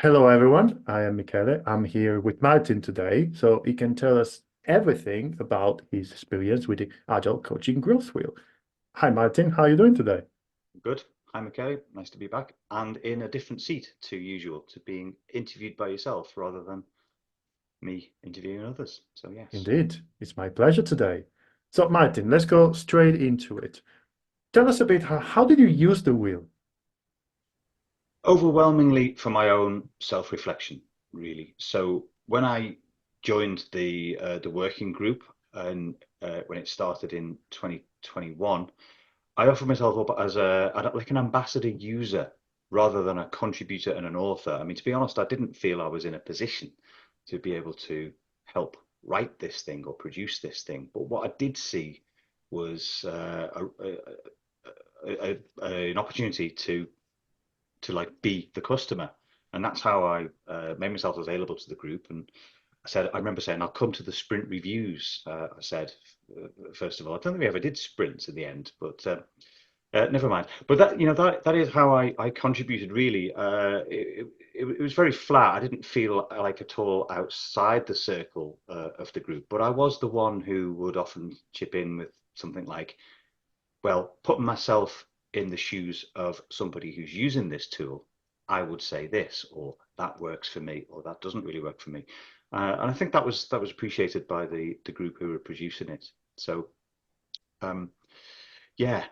Hello, everyone. I am Michele. I'm here with Martin today, so he can tell us everything about his experience with the Agile Coaching Growth Wheel. Hi, Martin. How are you doing today? Good. Hi, Michele. Nice to be back. And in a different seat to usual, to being interviewed by yourself rather than me interviewing others. So, yes. Indeed, it's my pleasure today. So, Martin, let's go straight into it. Tell us a bit, how did you use the wheel? Overwhelmingly for my own self-reflection, really. So, when I joined the working group and when it started in 2021, I offered myself up as like an ambassador user rather than a contributor and an author. I mean, to be honest, I didn't feel I was in a position to be able to help write this thing or produce this thing. But what I did see was an opportunity to like be the customer, and that's how I made myself available to the group. And I remember saying, I'll come to the sprint reviews. I said, first of all, I don't think we ever did sprints in the end, but never mind. But that is how I contributed really. It was very flat. I didn't feel like at all outside the circle of the group, but I was the one who would often chip in with something like, well, putting myself in the shoes of somebody who's using this tool, I would say this, or that works for me, or that doesn't really work for me. And I think that was appreciated by the group who were producing it. So um, yeah,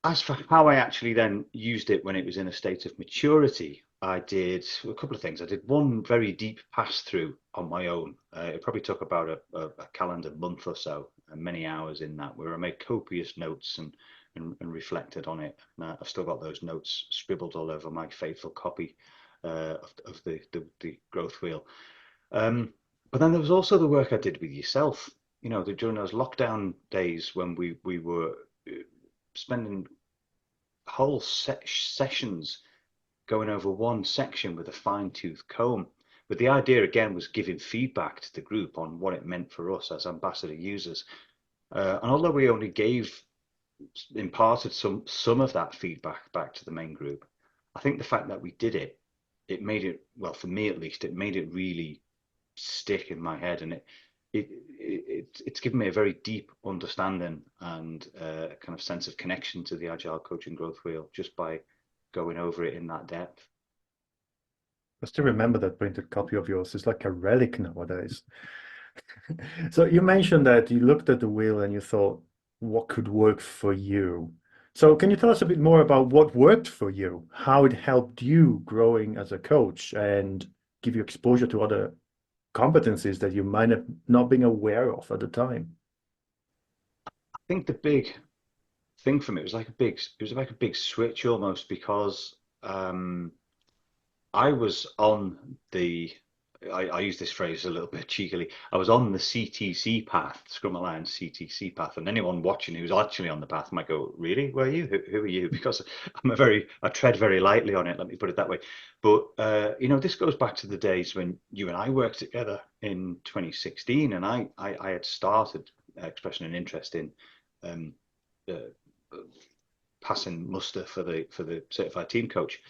as for how I actually then used it when it was in a state of maturity, I did a couple of things. I did one very deep pass through on my own. It probably took about a calendar month or so, and many hours in that, where I made copious notes and reflected on it. And I've still got those notes scribbled all over my faithful copy of the growth wheel. Um, but then there was also the work I did with yourself. During those lockdown days when we were spending whole sessions going over one section with a fine-tooth comb. But the idea again was giving feedback to the group on what it meant for us as ambassador users. And although we only imparted some of that feedback back to the main group, I think the fact that we did it, it made it, well, for me at least, it made it really stick in my head, and it's given me a very deep understanding and a kind of sense of connection to the agile coaching growth wheel just by going over it in that depth. I still remember that printed copy of yours. It's like a relic nowadays. So you mentioned that you looked at the wheel and you thought, what could work for you? So can you tell us a bit more about what worked for you, how it helped you growing as a coach and give you exposure to other competencies that you might have not been aware of at the time? I think the big thing for me, it was like a big switch almost, because I was on I use this phrase a little bit cheekily. I was on the CTC path, Scrum Alliance CTC path, and anyone watching who's actually on the path might go, "Really? Were you? Who are you?" Because I tread very lightly on it. Let me put it that way. But this goes back to the days when you and I worked together in 2016, and I had started expressing an interest in um, uh, passing muster for the certified team coach.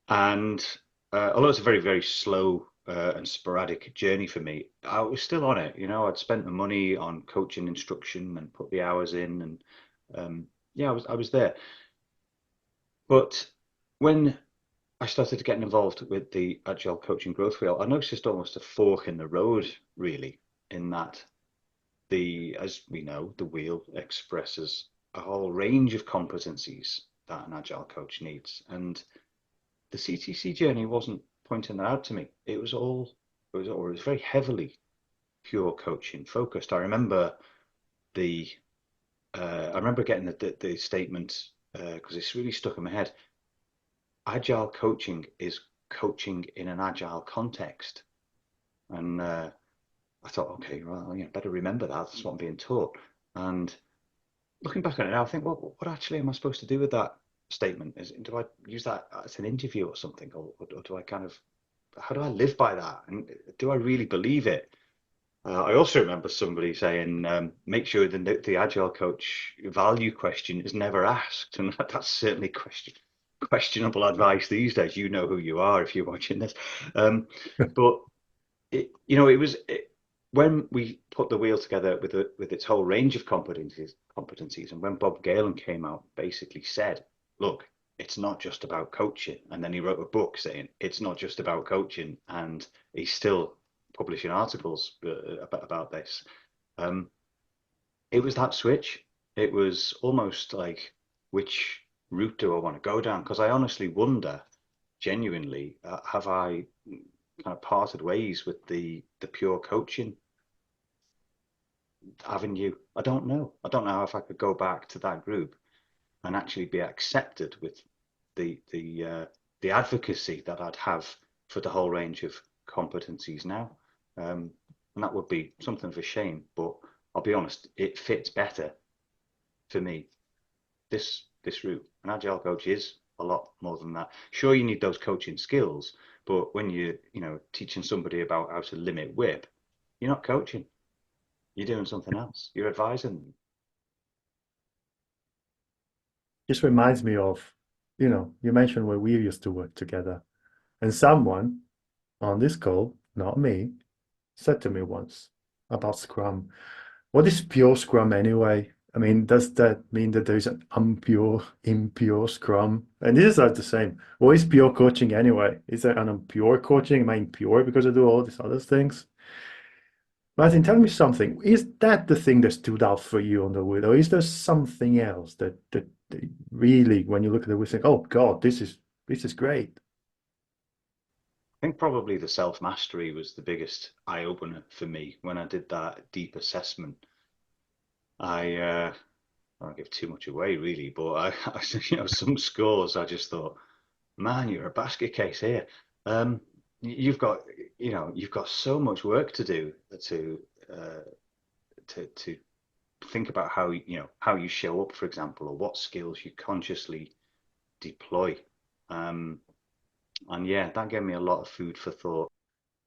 And although it's a very, very slow and sporadic journey for me, I was still on it. I'd spent the money on coaching instruction and put the hours in, and yeah, I was there. But when I started getting involved with the Agile Coaching Growth Wheel, I noticed almost a fork in the road, really, in that as we know, the wheel expresses a whole range of competencies that an Agile coach needs, and the CTC journey wasn't pointing that out to me. It was very heavily pure coaching focused. The I remember getting the statement because it's really stuck in my head. Agile coaching is coaching in an agile context, and I thought, okay, well, better remember that. That's what I'm being taught. And looking back on it now, I think, well, what actually am I supposed to do with that statement? Do I use that as an interview or something, or do I kind of how do I live by that? And do I really believe it? I also remember somebody saying, make sure the agile coach value question is never asked. And that's certainly questioned. questionable advice these days. You know who you are if you're watching this. But when we put the wheel together with its whole range of competencies, and when Bob Galen came out, basically said, "Look, it's not just about coaching." And then he wrote a book saying it's not just about coaching, and he's still publishing articles about this. Um, it was that switch. It was almost like, which route do I want to go down? Because I honestly wonder, genuinely, have I kind of parted ways with the pure coaching avenue? I don't know. I don't know if I could go back to that group and actually be accepted with the advocacy that I'd have for the whole range of competencies now. And that would be something of a shame. But I'll be honest, it fits better for me, this route. An agile coach is a lot more than that. Sure, you need those coaching skills, but when you teaching somebody about how to limit whip, you're not coaching. You're doing something else. You're advising them. This reminds me of, you mentioned where we used to work together, and someone on this call, not me, said to me once about Scrum. What is pure Scrum anyway? I mean, does that mean that there is an impure Scrum? And this is not the same. What is pure coaching anyway? Is there an impure coaching? Am I impure because I do all these other things? Martin, tell me something. Is that the thing that stood out for you on the wheel, or is there something else that really, when you look at the wheel, think, "Oh God, this is great." I think probably the self mastery was the biggest eye opener for me when I did that deep assessment. I don't give too much away really, but some scores I just thought, man, you're a basket case here. You've got you've got so much work to do uh, to think about how you show up, for example, or what skills you consciously deploy. Um, and yeah, that gave me a lot of food for thought.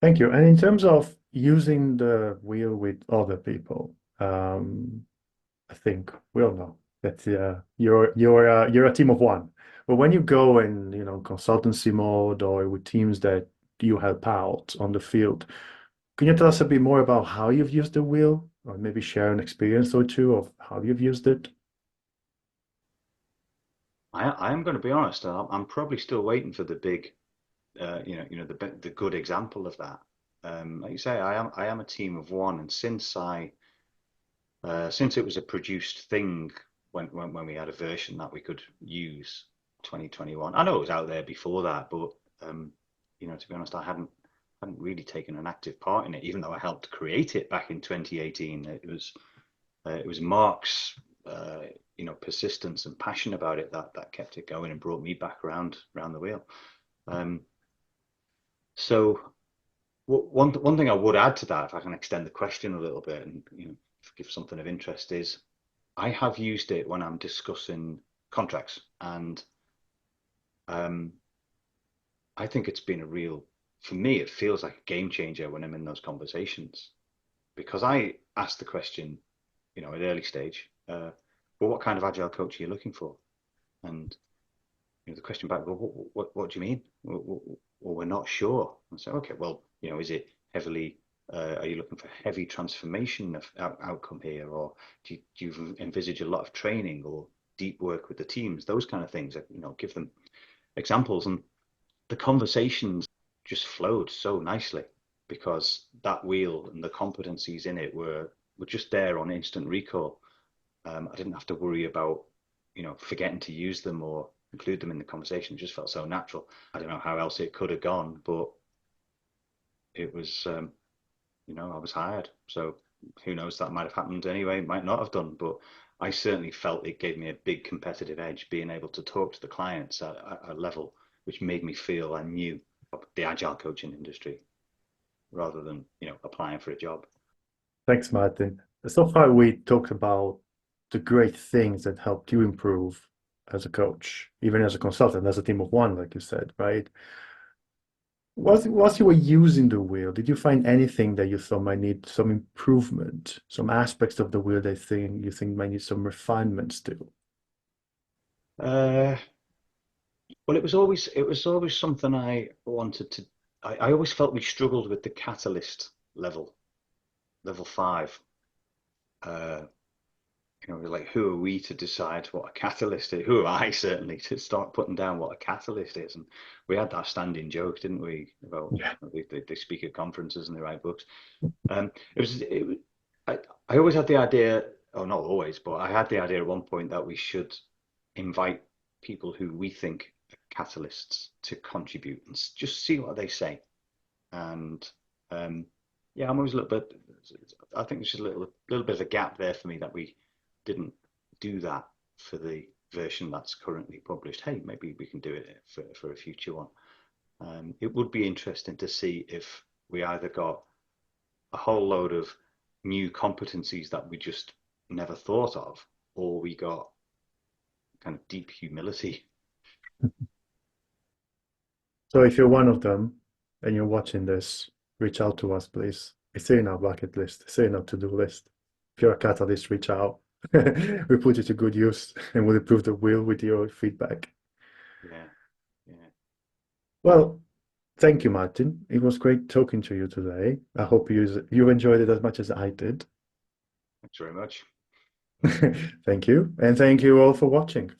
Thank you. And in terms of using the wheel with other people, I think we all know that you're a team of one. But when you go in, consultancy mode or with teams that you help out on the field, can you tell us a bit more about how you've used the wheel, or maybe share an experience or two of how you've used it? I am going to be honest. I'm probably still waiting for the big, the good example of that. Like you say, I am a team of one, and since it was a produced thing when we had a version that we could use 2021. I know it was out there before that, but to be honest, I hadn't really taken an active part in it, even though I helped create it back in 2018. It was Mark's persistence and passion about it that kept it going and brought me back around the wheel. Um, so one thing I would add to that, if I can extend the question a little bit and give something of interest, is I have used it when I'm discussing contracts, and um, I think it's been for me, it feels like a game changer when I'm in those conversations because I asked the question, at early stage, well, what kind of agile coach are you looking for? And the question back, well, what do you mean? Well, we're not sure. And so, okay, well, is it heavily? Are you looking for heavy transformation of outcome here, or do you envisage a lot of training or deep work with the teams? Those kind of things. Give them examples, and the conversations just flowed so nicely because that wheel and the competencies in it were just there on instant recall. I didn't have to worry about forgetting to use them or include them in the conversation. It just felt so natural. I don't know how else it could have gone, but it was I was hired, so who knows, that might have happened anyway, might not have done, but I certainly felt it gave me a big competitive edge being able to talk to the clients at a level which made me feel I knew the agile coaching industry rather than applying for a job. Thanks, Martin. So far, we talked about the great things that helped you improve as a coach, even as a consultant, as a team of one, like you said, right? Whilst you were using the wheel, did you find anything that you thought might need some improvement, some aspects of the wheel that you think might need some refinement still? Uh, Well, it was always something I wanted to. I always felt we struggled with the catalyst level five. Uh, like who are we to decide what a catalyst is? Who am I certainly to start putting down what a catalyst is? And we had that standing joke, didn't we, about Yeah. they speak at conferences and they write books. I always had the idea, or not always, but I had the idea at one point that we should invite people who we think are catalysts to contribute and just see what they say. And um, yeah, I'm always a little bit. I think there's just a little bit of a gap there for me that we didn't do that for the version that's currently published. Hey, maybe we can do it for a future one. It would be interesting to see if we either got a whole load of new competencies that we just never thought of, or we got kind of deep humility. So if you're one of them and you're watching this, reach out to us, please. It's in our bucket list. It's in our to-do list. If you're a catalyst, reach out. We put it to good use and we'll improve the wheel with your feedback. Yeah, yeah. Well, thank you, Martin. It was great talking to you today. I hope you enjoyed it as much as I did. Thanks very much. Thank you. And thank you all for watching.